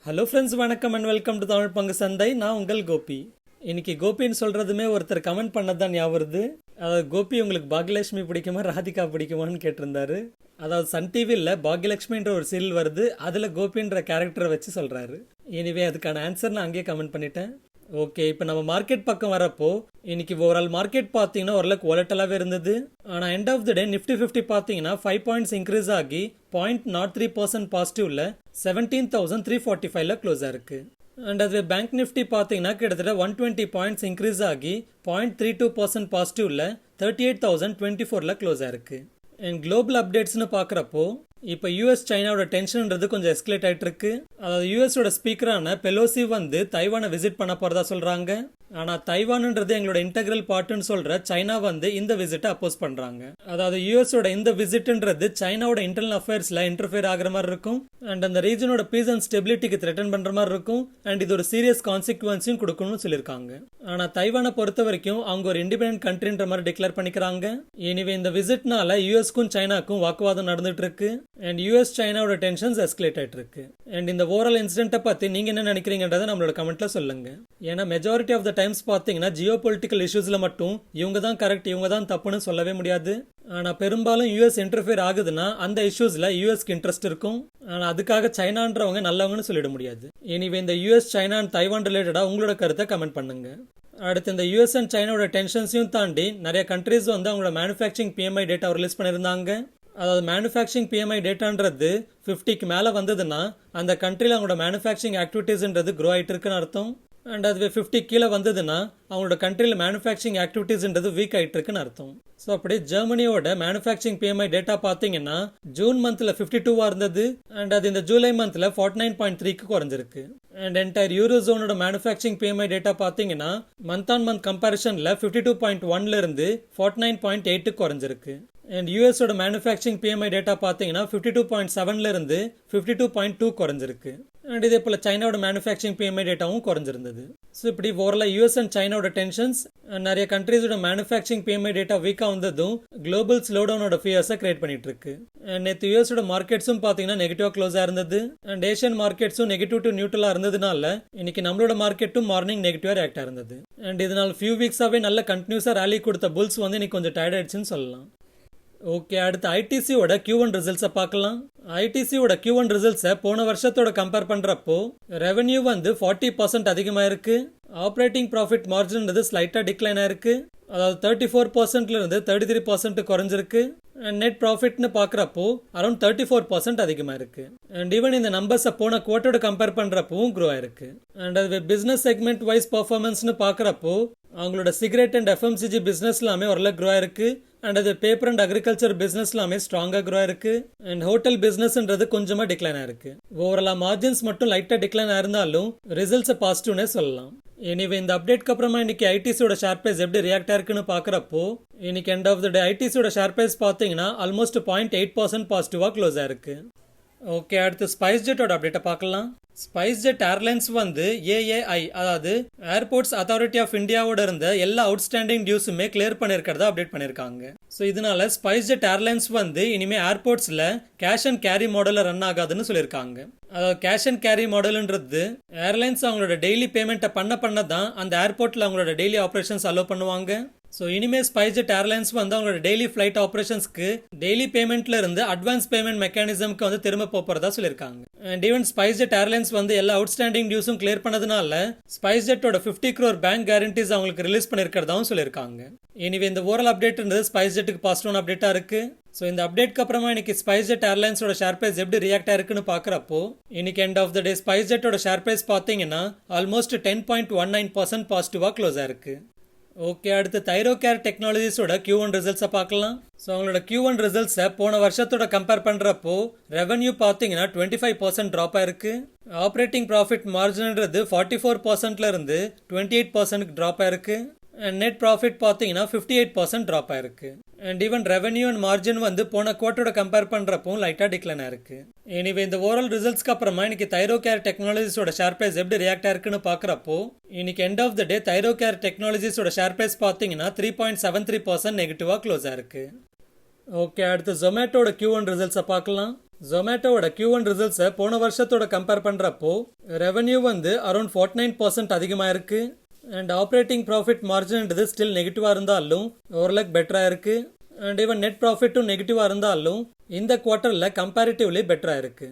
Hello friends, வணக்கம் and welcome to Tamil பங்கு சந்தை. நான் உங்கள் கோபி. இன்னைக்கு கோபின்னு சொல்கிறதுமே ஒருத்தர் கமெண்ட் பண்ணதான் ஞாபகம் வருது. அதாவது கோபி உங்களுக்கு பாக்யலட்சுமி பிடிக்குமா ராதிகா பிடிக்குமான்னு கேட்டிருந்தாரு. அதாவது சன் டிவியில் பாக்யலட்சுமின்ற ஒரு சீரியல் வருது, அதில் கோபின்ற கேரக்டரை வச்சு சொல்கிறாரு. எனிவே அதுக்கான ஆன்சர் நான் அங்கேயே கமெண்ட் பண்ணிட்டேன். ஓகே, இப்போ நம்ம மார்க்கெட் பக்கம் வரப்போ இன்னைக்கு ஓவரால் மார்க்கெட் பார்த்தீங்கன்னா ஓரளவுக்கு வாலட்டலாகவே இருந்தது. ஆனால் end of the day Nifty 50 பார்த்தீங்கன்னா 5 பாயிண்ட்ஸ் இன்க்ரீஸ் ஆகி 0.03% பாசிட்டிவ்ல 17,345ல க்ளோஸ் ஆயிருக்கு. அண்ட் அதுவே பேங்க் நிஃப்டி பார்த்தீங்கன்னா கிட்டத்தட்ட 120 பாயிண்ட்ஸ் இன்க்ரீஸ் ஆகி 0.32% பாசிட்டிவ்ல 38,024ல க்ளோஸ் ஆயிருக்கு. அண்ட் குளோபல் அப்டேட்ஸ்னு பார்க்குறப்போ இப்போ யூஎஸ் சைனாவோட டென்ஷன்ன்றது கொஞ்சம் எஸ்கலேட் ஆகிட்டு இருக்கு. அதாவது யூஎஸோட ஸ்பீக்கரான பெலோசி வந்து தைவானை விசிட் பண்ண போறதா சொல்றாங்க. ஆனால் தைவான்ன்றது எங்களோட இன்டெகிரல் பார்ட்னு சொல்ற சைனா வந்து இந்த விசிட்டை அப்போஸ் பண்றாங்க. அதாவது யூஎஸோட இந்த விசிட்ன்றது சைனாவோட இன்டர்னல் அஃபேர்ஸ்ல இன்டர்ஃபியர் ஆகிற மாதிரி இருக்கும். அண்ட் அந்த ரீஜனோட பீஸ் அண்ட் ஸ்டெபிலிட்டிக்கு த்ரெட்டன் பண்ற மாதிரி இருக்கும். அண்ட் இது ஒரு சீரியஸ் கான்சிக்வன்ஸையும் கொடுக்கணும்னு சொல்லியிருக்காங்க. ஆனால் தைவானை பொறுத்த வரைக்கும் அவங்க ஒரு இண்டிபெண்டன்ட் கண்ட்ரின்ற மாதிரி டிக்ளேர் பண்ணிக்கிறாங்க. எனிவே இந்த விசிட்னால யூஎஸ்க்கும் சைனாக்கும் வாக்குவாதம் நடந்துட்டு இருக்கு. அண்ட் யூஎஸ் சைனாவோட டென்ஷன்ஸ் எஸ்கலேட் ஆயிட்டு இருக்கு. அண்ட் இந்த ஓவரால் இன்சிடென்ட்டை பத்தி நீங்க என்ன நினைக்கிறீங்கன்றதை நம்மளோட கமெண்ட்ல சொல்லுங்க. ஏன்னா மெஜாரிட்டி ஆஃப் த டைம்ஸ் பாத்தீங்கன்னா ஜியோ பொலிட்டிக்கல் இஷ்யூஸ்ல மட்டும் இவங்க தான் கரெக்ட் இவங்க தான் தப்புன்னு சொல்லவே முடியாது. ஆனா பெரும்பாலும் யூஎஸ் இன்டர்ஃபியர் ஆகுதுன்னா அந்த இஷ்யூஸ்ல யூஎஸ்க்கு இன்ட்ரெஸ்ட் இருக்கும். ஆனா அதுக்காக சைனான்றவங்க நல்லவங்கன்னு சொல்லிட முடியாது. எனிவே இந்த யூஎஸ் சைனா அண்ட் தைவான் ரிலேட்டடா உங்களோட கருத்தை கமெண்ட் பண்ணுங்க. அடுத்து இந்த யூஎஸ் அண்ட் சைனாவோட டென்ஷன்ஸையும் தாண்டி நிறைய கண்ட்ரீஸ் வந்து அவங்களோட மேனுஃபேக்சரிங் பிஎம்ஐ டேட்டா ரிலீஸ் பண்ணியிருந்தாங்க. அதாவது மேனுஃபேக்சரிங் பிஎம்ஐ டேட்டான்றது 50க்கு மேலே வந்ததுன்னா அந்த கண்ட்ரியில் அவங்களோட மேனுஃபேக்சரிங் ஆக்டிவிட்டீஸ்ன்றது க்ரோ ஆகிட்டு இருக்குன்னு அர்த்தம். அண்ட் அதுவே 50 கீழே வந்ததுன்னா அவங்களோட கண்ட்ரியில் மேனுஃபேக்சரிங் ஆக்டிவிட்டீஸ்ன்றது வீக் ஆகிட்டு இருக்குன்னு அர்த்தம். ஸோ அப்படி ஜெர்மனியோட மேனுஃபேக்சரிங் பிஎம்ஐ டேட்டா பார்த்தீங்கன்னா ஜூன் மந்த்தில் 52 இருந்தது. அண்ட் அது இந்த ஜூலை மந்த்தில் 49.3க்கு குறைஞ்சிருக்கு. அண்ட் என்டையர் யூரோ ஜோனோட மேனுஃபேக்சரிங் பிஎம்ஐ டேட்டா பார்த்தீங்கன்னா மந்த் ஆன் மந்த் கம்பேரிஷனில் 52.1ல இருந்து 49.8க்கு குறைஞ்சிருக்கு. அண்ட் யூஎஸோட மேனுஃபேக்சரிங் பிஎம்ஐ டேட்டா பார்த்தீங்கன்னா 52.7ல இருந்து 52.2 குறைஞ்சிருக்கு. அண்ட் இதே போல சைனாவோட மேனுஃபேக்சரிங் பிஎம்ஐ டேட்டாவும் குறைஞ்சிருந்தது. ஸோ இப்படி ஓவரால் யூஎஸ் அண்ட் சைனாவோட டென்ஷன்ஸ் நிறைய கண்ட்ரீஸோட மேனுஃபேக்சரிங் பிஎம்ஐ டேட்டா வீக்காக வந்ததும் குளோபல் ஸ்லோடவுனோட ஃபியர்ஸை கிரியேட் பண்ணிட்டு இருக்கு. அண்ட் நேற்று யூஎஸோட மார்க்கெட்ஸும் பார்த்தீங்கன்னா நெகட்டிவாக க்ளோஸாக இருந்தது. அண்ட் ஏஷியன் மார்க்கெட்ஸும் நெகட்டிவ் டு நியூட்ரலாக இருந்ததுனால இன்னைக்கு நம்மளோட மார்க்கெட்டும் மார்னிங் நெகட்டிவாக ரியாக்ட் ஆயிருந்தது. அண்ட் இதனால் ஃபியூ வீக்ஸாகவே நல்ல கண்டினியூஸாக ரேலி கொடுத்த புல்ஸ் வந்து இன்னைக்கு கொஞ்சம் டயர்ட் ஆயிடுச்சுன்னு சொல்லலாம். ஓகே, அடுத்து ஐடிசியோட Q1 ரிசல்ட்ஸை பார்க்கலாம். ஐடிசியோட Q1 ரிசல்ட்ஸை போன வருஷத்தோட கம்பேர் பண்ணுறப்போ ரெவன்யூ வந்து 40% அதிகமாக இருக்கு. ஆப்ரேட்டிங் ப்ராஃபிட் மார்ஜின்றது ஸ்லைட்டாக டிக்ளைன் ஆயிருக்கு. அதாவது 34%ல இருந்து 33% குறைஞ்சிருக்கு. அண்ட் நெட் ப்ராஃபிட்னு பார்க்குறப்போ அரௌண்ட் 34% அதிகமாக இருக்கு. அண்ட் ஈவன் இந்த நம்பர்ஸை போன குவார்ட்டரோட கம்பேர் பண்ணுறப்பவும் க்ரோ ஆயிருக்கு. அண்ட் அது பிஸ்னஸ் செக்மெண்ட் வைஸ் பர்ஃபார்மன்ஸ்னு பார்க்குறப்போ அவங்களோட சிகரெட் அண்ட் எஃப்எம்சிஜி பிஸ்னஸ் எல்லாமே ஓரளவு க்ரோ ஆயிருக்கு. அண்ட் அது பேப்பர் அண்ட் அக்ரிகல்ச்சர் பிஸ்னஸ் எல்லாமே ஸ்ட்ராங்காக க்ரோ ஆயிருக்கு. அண்ட் ஹோட்டல் பிஸ்னஸ்ன்றது கொஞ்சமாக டிக்ளைன் ஆயிருக்கு. ஓவராலாக மார்ஜின்ஸ் மட்டும் லைட்டாக டிக்ளைன் ஆயிருந்தாலும் ரிசல்ட்ஸை பாசிட்டிவ்னே சொல்லலாம். எனிவே இந்த அப்டேட்க்கு அப்புறமா இன்னைக்கு ஐடிசியோட ஷேர் பிரைஸ் எப்படி ரியாக்ட் ஆயிருக்குன்னு பார்க்குறப்போ இன்னைக்கு எண்ட் ஆஃப் த டே ஐடிசியோட ஷேர் பிரைஸ் பார்த்தீங்கன்னா ஆல்மோஸ்ட் 0.8% பாசிட்டிவாக க்ளோஸ் ஆயிருக்கு. ஓகே, அடுத்து ஸ்பைஸ்ஜெட்டோட அப்டேட்டை பார்க்கலாம். ஸ்பைஸ்ஜெட் ஏர்லைன்ஸ் வந்து ஏஏஐ அதாவது ஏர்போர்ட்ஸ் அத்தாரிட்டி ஆஃப் இந்தியாவோட இருந்த எல்லா அவுட்ஸ்டாண்டிங் டியூஸுமே கிளியர் பண்ணிருக்கிறதா அப்டேட் பண்ணிருக்காங்க. ஸோ இதனால ஸ்பைஸ்ஜெட் ஏர்லைன்ஸ் வந்து இனிமே ஏர்போர்ட்ஸ்ல கேஷ் அண்ட் கேரி மாடல்ல ரன் ஆகாதுன்னு சொல்லியிருக்காங்க. அதாவது கேஷ் அண்ட் கேரி மாடல்ன்றது ஏர்லைன்ஸ் அவங்களோட டெய்லி பேமெண்ட்டை பண்ண தான் அந்த ஏர்போர்ட்ல அவங்களோட டெய்லி ஆப்ரேஷன்ஸ் அலோவ் பண்ணுவாங்க. ஸோ இனிமேல் ஸ்பைஸ்ஜெட் ஏர்லைன்ஸ் வந்து அவங்களோட டெய்லி ஃபிளைட் ஆப்ரேஷன்ஸ்க்கு டெய்லி பேமெண்ட்ல இருந்து அட்வான்ஸ் பேமெண்ட் மெக்கானிசம்க்கு வந்து திரும்ப போறதா சொல்லியிருக்காங்க. அண்ட் ஈவன் ஸ்பைஸ்ஜெட் ஏர்லைன்ஸ் வந்து எல்லா அவுட்ஸ்டாண்டிங் டியூஸும் கிளியர் பண்ணதுனால ஸ்பைஸ்ஜெட்டோட 50 crore பேங்க் கேரண்டிஸ் அவங்களுக்கு ரிலீஸ் பண்ணிருக்கிறதாவும் சொல்லியிருக்காங்க. எனிவே இந்த ஓவரால் அப்டேட்ன்றது ஸ்பைஸ்ஜெட்டுக்கு பாசிட்டிவான அப்டேட்டா இருக்கு. ஸோ இந்த அப்டேட்க்கு அப்புறமா இன்னைக்கு ஸ்பைஸ்ஜெட் ஏர்லைன்ஸோட ஷேர் பிரைஸ் எப்படி ரியாக்ட் ஆயிருக்குன்னு பார்க்குறப்போ இன்னைக்கு எண்ட் ஆஃப் த டே ஸ்பைஸ்ஜெட்டோட ஷேர் பிரைஸ் பார்த்தீங்கன்னா ஆல்மோஸ்ட் 10.19% பாசிட்டிவாக க்ளோஸ் ஆயிருக்கு. ஓகே, அடுத்து தைரோகேர் டெக்னாலஜிஸோட Q1 ரிசல்ட்ஸை பார்க்கலாம். ஸோ அவங்களோட Q1 ரிசல்ட்ஸை போன வருஷத்தோட கம்பேர் பண்ணுறப்போ ரெவன்யூ பார்த்தீங்கன்னா 25% ட்ராப் ஆயிருக்கு. ஆப்ரேட்டிங் ப்ராஃபிட் மார்ஜின்றது 44%ல இருந்து 28%க்கு ட்ராப் ஆயிருக்கு. அண்ட் நெட் ப்ராஃபிட் பார்த்தீங்கன்னா 58% ட்ராப் ஆயிருக்கு. And even revenue and margin வந்து போன குவார்ட்டரோட கம்பேர் பண்ணுறப்போ லைட்டாக டிக்ளைன் ஆயிருக்கு. எனிவே இந்த ஓவரால் ரிசல்ட்ஸ்க்கு அப்புறமா இன்னைக்கு தைரோகேர் டெக்னாலஜிஸோட ஷேர் பிரைஸ் எப்படி ரியாக்ட் ஆயிருக்குன்னு பார்க்குறப்போ இன்னைக்கு end of the day Thyrocare டெக்னாலஜிஸோட ஷேர் பிரைஸ் பார்த்தீங்கன்னா 3.73% நெகட்டிவாக க்ளோஸ் ஆயிருக்கு. ஓகே, அடுத்து ஜொமேட்டோட Q1 ரிசல்ட்ஸை பார்க்கலாம். ஜொமேட்டோவோட Q1 ரிசல்ட்ஸை போன வருஷத்தோட கம்பேர் பண்ணுறப்போ ரெவன்யூ வந்து அரௌண்ட் 49% அதிகமாக இருக்கு. அண்ட் ஆப்ரேட்டிங் ப்ராஃபிட் மார்ஜின்ன்றது ஸ்டில் நெகட்டிவாக இருந்தாலும் ஓரளவுக்கு பெட்டராக இருக்கு. அண்ட் ஈவன் நெட் ப்ராஃபிட்டும் நெகட்டிவாக இருந்தாலும் இந்த குவார்ட்டரில் கம்பேரிட்டிவ்லி பெட்டராக இருக்கு.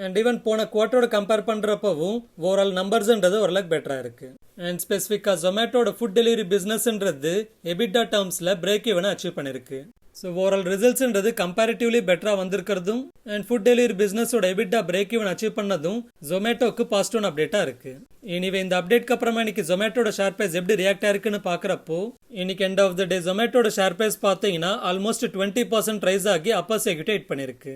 அண்ட் ஈவன் போன குவார்ட்டரோட கம்பேர் பண்ணுறப்பவும் ஓவரால் நம்பர்ஸ்ன்றது ஓரளவுக்கு பெட்டராக இருக்கு. அண்ட் ஸ்பெசிஃபிக்காக ஜொமேட்டோட ஃபுட் டெலிவரி பிஸ்னஸ்ன்றது எபிட்டா டேர்ம்ஸில் பிரேக் ஈவனை அச்சீவ் பண்ணிருக்கு. ஸோ ஓவரால் ரிசல்ட்ஸ்ன்றது கம்பேரிட்டிவ்லி பெட்டராக வந்திருக்கிறதும் அண்ட் ஃபுட் டெலிவரி பிஸ்னஸோட எபிட்டா பிரேக் ஈவன் அச்சீவ் பண்ணதும் ஜொமேட்டோக்கு பாசிட்டிவ் அப்டேட்டாக இருக்கு. இனிவே இந்த அப்டேட்க்கு அப்புறமா இன்னைக்கு ஜொமேட்டோட ஷேர் பிரைஸ் எப்படி ரியாக்ட் ஆயிருக்குன்னு பார்க்குறப்போ இன்னைக்கு எண்ட் ஆஃப் த டே ஜொமேட்டோட ஷேர் பிரைஸ் பார்த்தீங்கன்னா ஆல்மோஸ்ட் 20% ரைஸ் ஆகி அப்பர் சைக்கிட்ட ஹிட் பண்ணிருக்கு.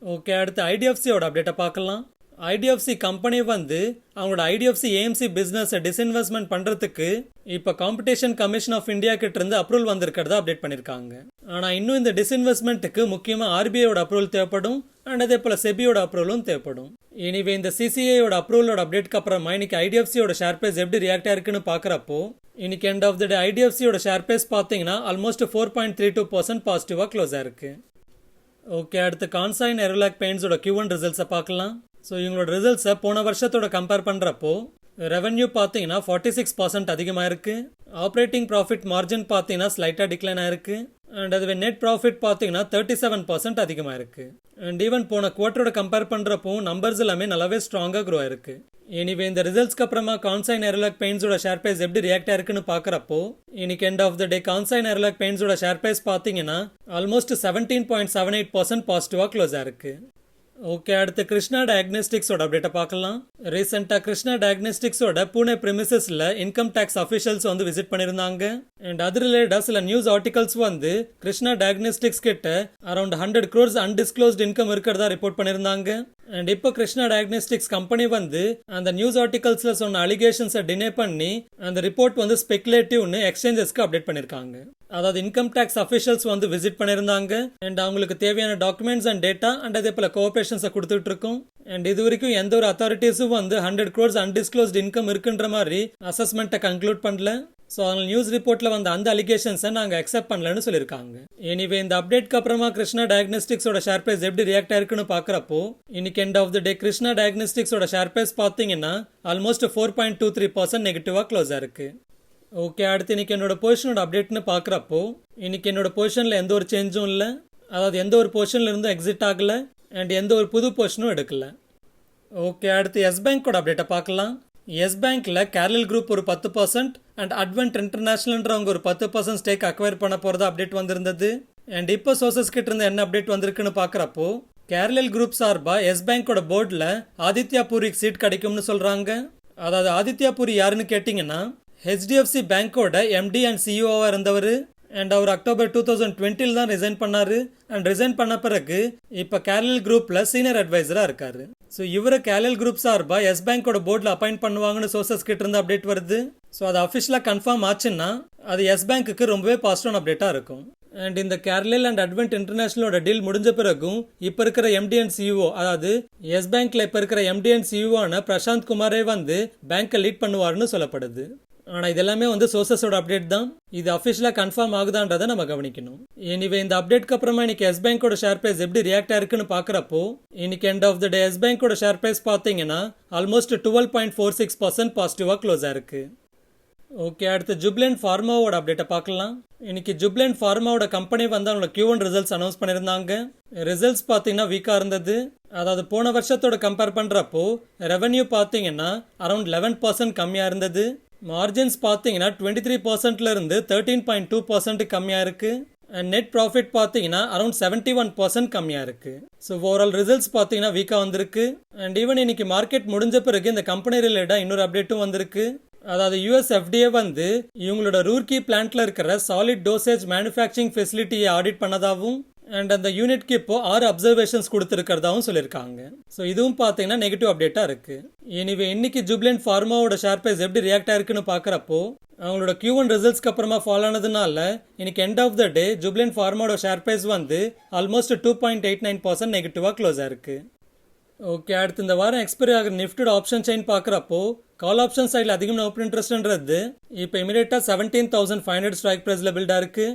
ஓகே, அடுத்து ஐடிஎஃப்சியோட அப்டேட்டை பார்க்கலாம். ஐடிஎஃப்சி கம்பெனி வந்து அவங்களோட ஐடிஎஃப்சி ஏஎம்சி பிஸ்னஸை டிஸ்இன்வெஸ்ட்மெண்ட் பண்ணுறதுக்கு இப்போ காம்படிஷன் கமிஷன் ஆஃப் இந்தியா கிட்ட இருந்து அப்ரூவல் வந்திருக்கிறதா அப்டேட் பண்ணியிருக்காங்க. ஆனால் இன்னும் இந்த டிஸ்இன்வெஸ்ட்மெண்ட்டுக்கு முக்கியமாக ஆர்பிஐயோட அப்ரூவல் தேவைப்படும் அண்ட் அதே போல் செபியோட அப்ரூவலும் தேவைப்படும். இனிவே இந்த சிசிஐயோட அப்ரூவலோட அப்டேட்க்கு அப்புறமா இன்னைக்கு ஐடிஎஃப்சியோட ஷேர் பிரைஸ் எப்படி ரியாக்ட் ஆயிருக்குன்னு பார்க்குறப்போ இன்னைக்கு எண்ட் ஆஃப் த டே ஐடிஎஃப்சியோட ஷேர் பிரைஸ் பார்த்தீங்கன்னா ஆல்மோஸ்ட் 4.32% பாசிட்டிவாக க்ளோஸ் ஆயிருக்கு. ஓகே, அடுத்து கான்சாய் nerolac பெயிண்ட்ஸோட Q1 ரிசல்ட்ஸை பார்க்கலாம். ஸோ இவங்களோட ரிசல்ட்ஸை போன வருஷத்தோட கம்பேர் பண்ணுறப்போ ரெவன்யூ பார்த்தீங்கன்னா 46% அதிகமாக இருக்கு. ஆப்ரேட்டிங் ப்ராஃபிட் மார்ஜின் பார்த்தீங்கன்னா ஸ்லைட்டாக டிக்ளைன் ஆயிருக்கு. அண்ட் அதுவே நெட் ப்ராஃபிட் பார்த்தீங்கன்னா 37% அதிகமாக இருக்கு. அண்ட் ஈவன் போன குவார்ட்டரோட கம்பேர் பண்ணுறப்போ நம்பர்ஸ் எல்லாமே நல்லாவே ஸ்ட்ராங்காக க்ரோ ஆயிருக்கு. எனிவே இந்த ரிசல்ட்ஸ்க்கு அப்புறமா கான்சாய் nerolac பெயிண்ட்ஸோட ஷேர் பிரைஸ் எப்படி ரியாக்ட் ஆயிருக்குன்னு பார்க்குறப்போ இன்னைக்கு end of the day Kansai nerolac பெயிண்ட்ஸோட ஷேர் பிரைஸ் பார்த்தீங்கன்னா ஆல்மோஸ்ட் 17.78% பாசிட்டிவாக க்ளோஸ் ஆயிருக்கு. ஓகே, அடுத்து கிருஷ்ணா டயக்னோஸ்டிக்ஸோட அப்டேட்டை பார்க்கலாம். ரீசெண்டாக கிருஷ்ணா டயக்னோஸ்டிக்ஸோட பூனே பிரிமிசஸ்ல இன்கம் டேக்ஸ் அஃபிஷியல்ஸ் வந்து விசிட் பண்ணியிருந்தாங்க. அண்ட் அது ரிலேட்டடாக சில நியூஸ் ஆர்டிகல்ஸ் வந்து கிருஷ்ணா டயக்னோஸ்டிக்ஸ் கிட்ட அரௌண்ட் 100 crores அன்டிஸ்க்ளோஸ்ட் இன்கம் இருக்கிறதா ரிப்போர்ட் பண்ணியிருந்தாங்க. அண்ட் இப்போ கிருஷ்ணா டயக்னோஸ்டிக்ஸ் கம்பெனி வந்து அந்த நியூஸ் ஆர்டிகல்ஸ்ல சொன்ன அலிகேஷன்ஸை டினே பண்ணி அந்த ரிப்போர்ட் வந்து ஸ்பெகுலேட்டிவ்னு எக்ஸ்சேஞ்சஸ்க்கு அப்டேட் பண்ணியிருக்காங்க. அதாவது இன்கம் டேக்ஸ் அஃபிஷியல்ஸ் வந்து விசிட் பண்ணியிருந்தாங்க அண்ட் அவங்களுக்கு தேவையான டாக்குமெண்ட்ஸ் அண்ட் டேட்டா அண்ட் அதே போல கோஆபரேஷன்ஸை கொடுத்துட்டு இருக்கோம். அண்ட் இது வரைக்கும் எந்த ஒரு அத்தாரிட்டிஸும் வந்து 100 crores அன்டிஸ்க்ளோஸ்ட் இன்கம் இருக்குன்ற மாதிரி அசஸ்மெண்ட்டை கன்க்ளூட் பண்ணல. ஸோ அதனால நியூஸ் ரிப்போர்ட்ல வந்த அந்த அலிகேஷன்ஸை நாங்கள் அக்செப்ட் பண்ணலன்னு சொல்லியிருக்காங்க. எனிவே இந்த அப்டேட்க்கு அப்புறமா கிருஷ்ணா டயக்னோஸ்டிக்ஸோட ஷேர் பிரைஸ் எப்படி ரியாக்ட் ஆயிருக்குன்னு பார்க்குறப்போ இன்னைக்கு end of the day Krishna டயக்னோஸ்டிக்ஸோட ஷேர் பிரைஸ் பார்த்தீங்கன்னா ஆல்மோஸ்ட் 4.23% நெகட்டிவாக க்ளோஸ் ஆயிருக்கு. ஓகே, அடுத்து இன்னைக்கு என்னோட பொசிஷனோட அப்டேட்னு பார்க்குறப்போ இன்னைக்கு என்னோட பொசிஷனில் எந்த ஒரு சேஞ்சும் இல்லை. அதாவது எந்த ஒரு பொசிஷன்ல இருந்தும் எக்ஸிட் ஆகல அண்ட் எந்த ஒரு புது பொசிஷனும் எடுக்கல. ஓகே, அடுத்து எஸ் பேங்கோட அப்டேட்டை பார்க்கலாம். எஸ் பேங்க்ல கேரளல் குரூப் ஒரு 10% அண்ட் அட்வென்ட் இன்டர்நேஷனல்ன்றவங்க ஒரு 10% ஸ்டேக் அக்வயர் பண்ண போறதா அப்டேட் வந்திருந்தது. அண்ட் இப்போ சோர்சஸ் கிட்ட இருந்து என்ன அப்டேட் வந்திருக்குன்னு பார்க்குறப்போ கேரளல் குரூப் சார்பா எஸ் பேங்கோட போர்டில் ஆதித்யா பூரிக்கு சீட் கிடைக்கும்னு சொல்றாங்க. அதாவது ஆதித்யா பூரி யாருன்னு கேட்டிங்கன்னா ஹெச்டிஎஃப்சி பேங்கோட எம்டி அண்ட் சிஇஓவா இருந்தவர். அண்ட் அவர் அக்டோபர் 2020 தான் ரிசைன் பண்ணாரு. அண்ட் ரிசைன் பண்ண பிறகு இப்போ கேரளல் குரூப்ல சீனியர் அட்வைசரா இருக்காரு. ஸோ இவரை கேரளல் குரூப் சார்பா எஸ் பேங்கோட போர்டில் அப்பாயிண்ட் பண்ணுவாங்கன்னு சோர்சஸ் கிட்ட இருந்து அப்டேட் வருது. ஸோ அது அஃபிஷியலாக கன்ஃபார்ம் ஆச்சுன்னா அது எஸ் பேங்க்குக்கு ரொம்பவே பாசிட்டிவ் அப்டேட்டாக இருக்கும். அண்ட் இந்த கேரளல் அண்ட் அட்வென்ட் இன்டர்நேஷனலோட டீல் முடிஞ்ச பிறகும் இப்போ இருக்கிற எம்டி அண்ட் சிஇஓ, அதாவது எஸ் பேங்க்ல இப்போ இருக்கிற எம்டி அண்ட் சிஇஓ பிரசாந்த் குமாரே வந்து பேங்கை லீட் பண்ணுவார்னு சொல்லப்படுது. ஆனால் இதெல்லாமே வந்து சோர்சஸோட அப்டேட் தான். இது அஃபிஷியலாக கன்ஃபார்ம் ஆகுதான்றதை நம்ம கவனிக்கணும். எனிவே இந்த அப்டேட்க்கு அப்புறமா இன்னைக்கு எஸ் பேங்கோட ஷேர் பிரைஸ் எப்படி ரியாக்ட் ஆயிருக்குன்னு பார்க்குறப்போ இன்னைக்கு end of the day Yes பேங்கோட ஷேர் பிரைஸ் பார்த்தீங்கன்னா ஆல்மோஸ்ட் 12.46% பாசிட்டிவாக க்ளோஸ் ஆயிருக்கு. ஓகே, அடுத்து ஜுபிலண்ட் ஃபார்மாவோட அப்டேட்டை பார்க்கலாம். இன்னைக்கு ஜுபிலண்ட் ஃபார்மாவோட கம்பெனி வந்து அவங்களோட Q1 ரிசல்ட்ஸ் அனௌன்ஸ் பண்ணியிருந்தாங்க. ரிசல்ட்ஸ் பார்த்தீங்கன்னா வீக்காக இருந்தது. அதாவது போன வருஷத்தோட கம்பேர் பண்ணுறப்போ ரெவன்யூ பார்த்தீங்கன்னா அரௌண்ட் 11% கம்மியாக இருந்தது. மார்ஜின்ஸ் பார்த்தீங்கன்னா 23%ல இருந்து 13.2% கம்மியாக இருக்கு. அண்ட் நெட் ப்ராஃபிட் பார்த்தீங்கன்னா அரௌண்ட் 71% கம்மியாக இருக்கு. ஸோ ஓவரால் ரிசல்ட்ஸ் பார்த்தீங்கன்னா வீக்காக வந்திருக்கு. அண்ட் ஈவன் இன்னைக்கு மார்க்கெட் முடிஞ்ச பிறகு இந்த கம்பெனி ரிலேட்டடாக இன்னொரு அப்டேட்டும் வந்திருக்கு. அதாவது யூஎஸ் FDA வந்து இவங்களோட ரூர்கி பிளான்ட்ல இருக்கிற சாலிட் டோசேஜ் மேனுஃபேக்சரிங் ஃபெசிலிட்டியை ஆடிட் பண்ணதாகவும் அண்ட் அந்த யூனிட்க்கு இப்போ 6 அப்சர்வேஷன்ஸ் கொடுத்துருக்கிறதாவும் சொல்லியிருக்காங்க. ஸோ இதுவும் பார்த்தீங்கன்னா நெகட்டிவ் அப்டேட்டாக இருக்கு. எனிவே இன்னைக்கு ஜுபிலண்ட் ஃபார்மாவோட ஷேர் பிரைஸ் எப்படி ரியாக்ட் ஆயிருக்குன்னு பார்க்குறப்போ அவங்களோட Q1 ரிசல்ட்ஸ்க்கு அப்புறமா ஃபாலோ ஆனதுனால இன்னைக்கு end of the day Jubilant ஃபார்மாவோட ஷேர் பிரைஸ் வந்து ஆல்மோஸ்ட் 2.89% நெகட்டிவாக க்ளோஸ் ஆயிருக்கு. ஓகே, அடுத்து இந்த வாரம் எக்ஸ்பைரி ஆகிற நிஃப்டியோட ஆப்ஷன் செயின் பார்க்குறப்போ கால் ஆப்ஷன் சைடில் அதிகமாக ஓப்பன் இன்ட்ரெஸ்ட்ன்றது இப்போ இமீடியட்டாக 17,500 ஸ்ட்ரைக் ப்ரைஸில் பில்டாக இருக்கு.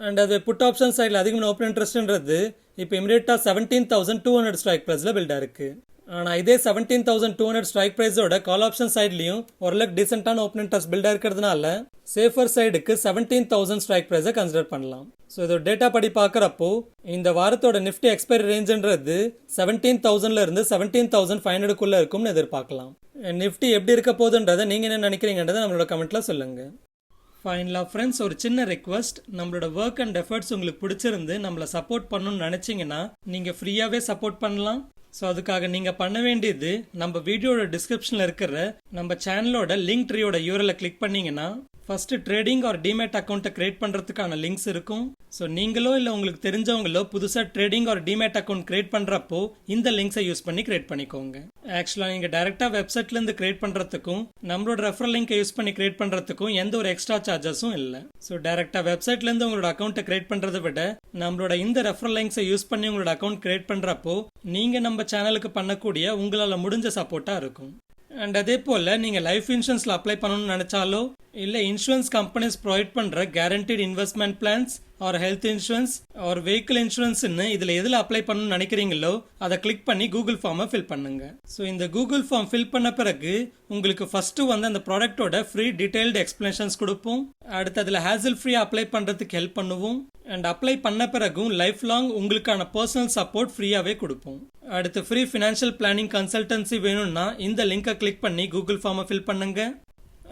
அண்ட் அது புட் ஆப்ஷன் சைடில் அதிகமான ஓப்பன் இன்ட்ரெஸ்ட்ன்றது இப்போ இமீடியட்டாக 17,200 ஸ்ட்ரைக் ப்ரைஸில் பில்டாக இருக்குது. ஆனால் இதே 17,200 ஸ்ட்ரைக் ப்ரைஸோட கால் ஆப்ஷன் சைட்லையும் ஓரளவுக்கு டீசெண்டான ஓப்பன் இன்ட்ரெஸ்ட் பில்டாக இருக்கிறதுனால சேஃபர் சைடுக்கு 17,000 ஸ்ட்ரைக் ப்ரைஸை கன்சிடர் பண்ணலாம். ஸோ இதோட டேட்டா படி பார்க்குறப்போ இந்த வாரத்தோட நிஃப்டி எக்ஸ்பைரி ரேஞ்சுன்றது 17,000ல இருந்து 17,500க்குள்ளே இருக்கும்னு எதிர்பார்க்கலாம். நிஃப்டி எப்படி இருக்க போகுதுன்றதை நீங்கள் என்ன நினைக்கிறீங்கன்றதை நம்மளோட கமெண்ட்ல சொல்லுங்கள். ஃபைனலாக ஃப்ரெண்ட்ஸ், ஒரு சின்ன ரெக்வஸ்ட். நம்மளோட ஒர்க் அண்ட் எஃபர்ட்ஸ் உங்களுக்கு பிடிச்சிருந்து நம்மளை சப்போர்ட் பண்ணணும்னு நினச்சிங்கன்னா நீங்கள் ஃப்ரீயாகவே சப்போர்ட் பண்ணலாம். ஸோ அதுக்காக நீங்கள் பண்ண வேண்டியது, நம்ம வீடியோட டிஸ்கிரிப்ஷனில் இருக்கிற நம்ம சேனலோட லிங்க் ட்ரீயோட யூஆர்எல்லை கிளிக் பண்ணீங்கன்னா ஃபர்ஸ்ட் ட்ரேடிங் ஆர் டிமேட் அக்கௌண்ட்டை கிரியேட் பண்ணுறதுக்கான லிங்க்ஸ் இருக்கும். ஸோ நீங்களோ இல்லை உங்களுக்கு தெரிஞ்சவங்களோ புதுசாக trading R demat account create பண்ணுறப்போ இந்த லிங்க்ஸை யூஸ் பண்ணி கிரியேட் பண்ணிக்கோங்க. ஆக்சுவலாக நீங்கள் டேரெக்டாக வெப்சைட்லேருந்து கிரியேட் பண்ணுறதுக்கும் நம்மளோட ரெஃபரல் லிங்கை யூஸ் பண்ணி கிரியேட் பண்ணுறதுக்கும் எந்த ஒரு எக்ஸ்ட்ரா சார்ஜஸும் இல்லை. ஸோ டேரெக்டாக வெப்சைட்லேருந்து உங்களோட அக்கௌண்ட்டை கிரியேட் பண்ணுறதை விட நம்மளோட இந்த ரெஃபரல் லிங்க்ஸை யூஸ் பண்ணி உங்களோட அக்கௌண்ட் கிரியேட் பண்ணுறப்போ நீங்கள் நம்ம சேனலுக்கு பண்ணக்கூடிய உங்களால் முடிஞ்ச சப்போர்ட்டாக இருக்கும். அண்ட் அதே போல் நீங்கள் லைஃப் இன்சூரன்ஸில் அப்ளை பண்ணணும்னு நினச்சாலோ இல்லை இன்சூரன்ஸ் கம்பெனிஸ் ப்ரொவைட் பண்ணுற guaranteed investment plans or health insurance or vehicle இன்சூரன்ஸ்னு இதில் எதில் அப்ளை பண்ணணும்னு நினைக்கிறீங்களோ அதை கிளிக் பண்ணி கூகுள் ஃபார்மை ஃபில் பண்ணுங்க. ஸோ இந்த கூகுள் ஃபார்ம் ஃபில் பண்ண பிறகு உங்களுக்கு ஃபர்ஸ்ட்டு வந்து அந்த ப்ராடக்டோட ஃப்ரீ டீடைல்டு எக்ஸ்பிளனேஷன்ஸ் கொடுப்போம். அடுத்து அதில் ஹேசல் ஃப்ரீ அப்ளை பண்ணுறதுக்கு ஹெல்ப் பண்ணுவோம். அண்ட் அப்ளை பண்ண பிறகும் லைஃப் லாங் உங்களுக்கான பர்சனல் சப்போர்ட் ஃப்ரீயாகவே கொடுப்போம். அடுத்து ஃப்ரீ ஃபினான்ஷியல் பிளானிங் கன்சல்டன்சி வேணும்னா இந்த லிங்கை கிளிக் பண்ணி கூகுள் ஃபார்மை ஃபில் பண்ணுங்க.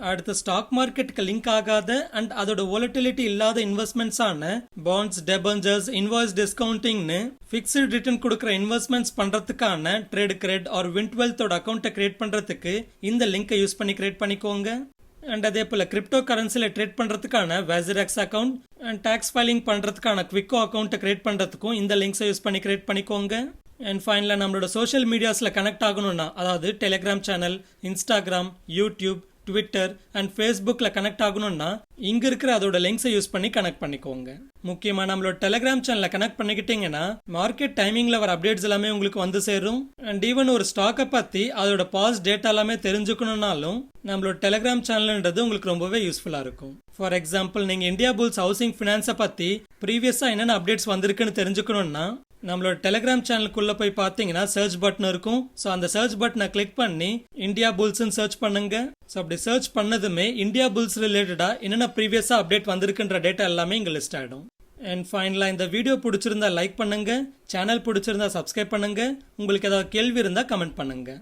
அடுத்து ஸ்டாக் மார்க்கெட்டுக்கு லிங்க் ஆகாத அண்ட் அதோட வாலட்டிலிட்டி இல்லாத இன்வெஸ்ட்மெண்ட்ஸ் ஆன பாண்ட்ஸ், டெபஞ்சர்ஸ், இன்வாய்ஸ் டிஸ்கவுண்டிங்னு ஃபிக்ஸ்டு ரிட்டர்ன் கொடுக்குற இன்வெஸ்ட்மெண்ட்ஸ் பண்றதுக்கான ட்ரேட் கிரெட் ஆர் வின்ட்வெல்த்தோட அக்கௌண்ட்டை கிரியேட் பண்றதுக்கு இந்த லிங்கை யூஸ் பண்ணி கிரியேட் பண்ணிக்கோங்க. அண்ட் அதே போல் கிரிப்டோ கரன்சியில் ட்ரேட் பண்ணுறதுக்கான வேசிரெக்ஸ் அக்கௌண்ட் அண்ட் டேக்ஸ் ஃபைலிங் பண்ணுறதுக்கான குவிக்கோ அக்கௌண்ட்டை கிரியேட் பண்ணுறதுக்கும் இந்த லிங்க்ஸை யூஸ் பண்ணி கிரியேட் பண்ணிக்கோங்க. அண்ட் ஃபைனலாக நம்மளோட சோஷியல் மீடியாஸில் கனெக்ட் ஆகணும்னா, அதாவது Telegram channel, Instagram, YouTube, Twitter and ஃபேஸ்புக்கில் கனெக்ட் ஆகணும்னா இங்கே இருக்கிற அதோட லிங்க்ஸை யூஸ் பண்ணி கனெக்ட் பண்ணிக்கோங்க. முக்கியமாக நம்மளோட டெலிகிராம் சேனலில் கனெக்ட் பண்ணிக்கிட்டீங்கன்னா மார்க்கெட் டைமிங்கில் வர அப்டேட்ஸ் எல்லாமே உங்களுக்கு வந்து சேரும். அண்ட் ஈவன் ஒரு ஸ்டாக்கை பற்றி அதோட பாஸ் டேட்டா எல்லாமே தெரிஞ்சுக்கணும்னாலும் நம்மளோட டெலிகிராம் சேனல்ன்றது உங்களுக்கு ரொம்பவே யூஸ்ஃபுல்லாக இருக்கும். ஃபார் எக்ஸாம்பிள், நீங்கள் இந்தியா புல்ஸ் ஹவுசிங் ஃபினான்ஸை பற்றி ப்ரீவியஸாக என்னென்ன அப்டேட்ஸ் வந்திருக்குன்னு தெரிஞ்சுக்கணும்னா நம்மளோட டெலிகிராம் சேனலுக்குள்ள போய் பார்த்தீங்கன்னா சர்ச் பட்டன் இருக்கும். ஸோ அந்த சர்ச் பட்டனை கிளிக் பண்ணி இந்தியா புல்ஸ்ன்னு சர்ச் பண்ணுங்க. ஸோ அப்படி சர்ச் பண்ணதுமே இந்தியா புல்ஸ் ரிலேட்டடா என்னென்ன ப்ரீவியஸாக அப்டேட் வந்திருக்குன்ற டேட்டா எல்லாமே இங்கே லிஸ்ட் ஆகிடும். அண்ட் ஃபைனலாக இந்த வீடியோ பிடிச்சிருந்தா லைக் பண்ணுங்க, சேனல் பிடிச்சிருந்தா சப்ஸ்கிரைப் பண்ணுங்க, உங்களுக்கு ஏதாவது கேள்வி இருந்தால் கமெண்ட் பண்ணுங்க.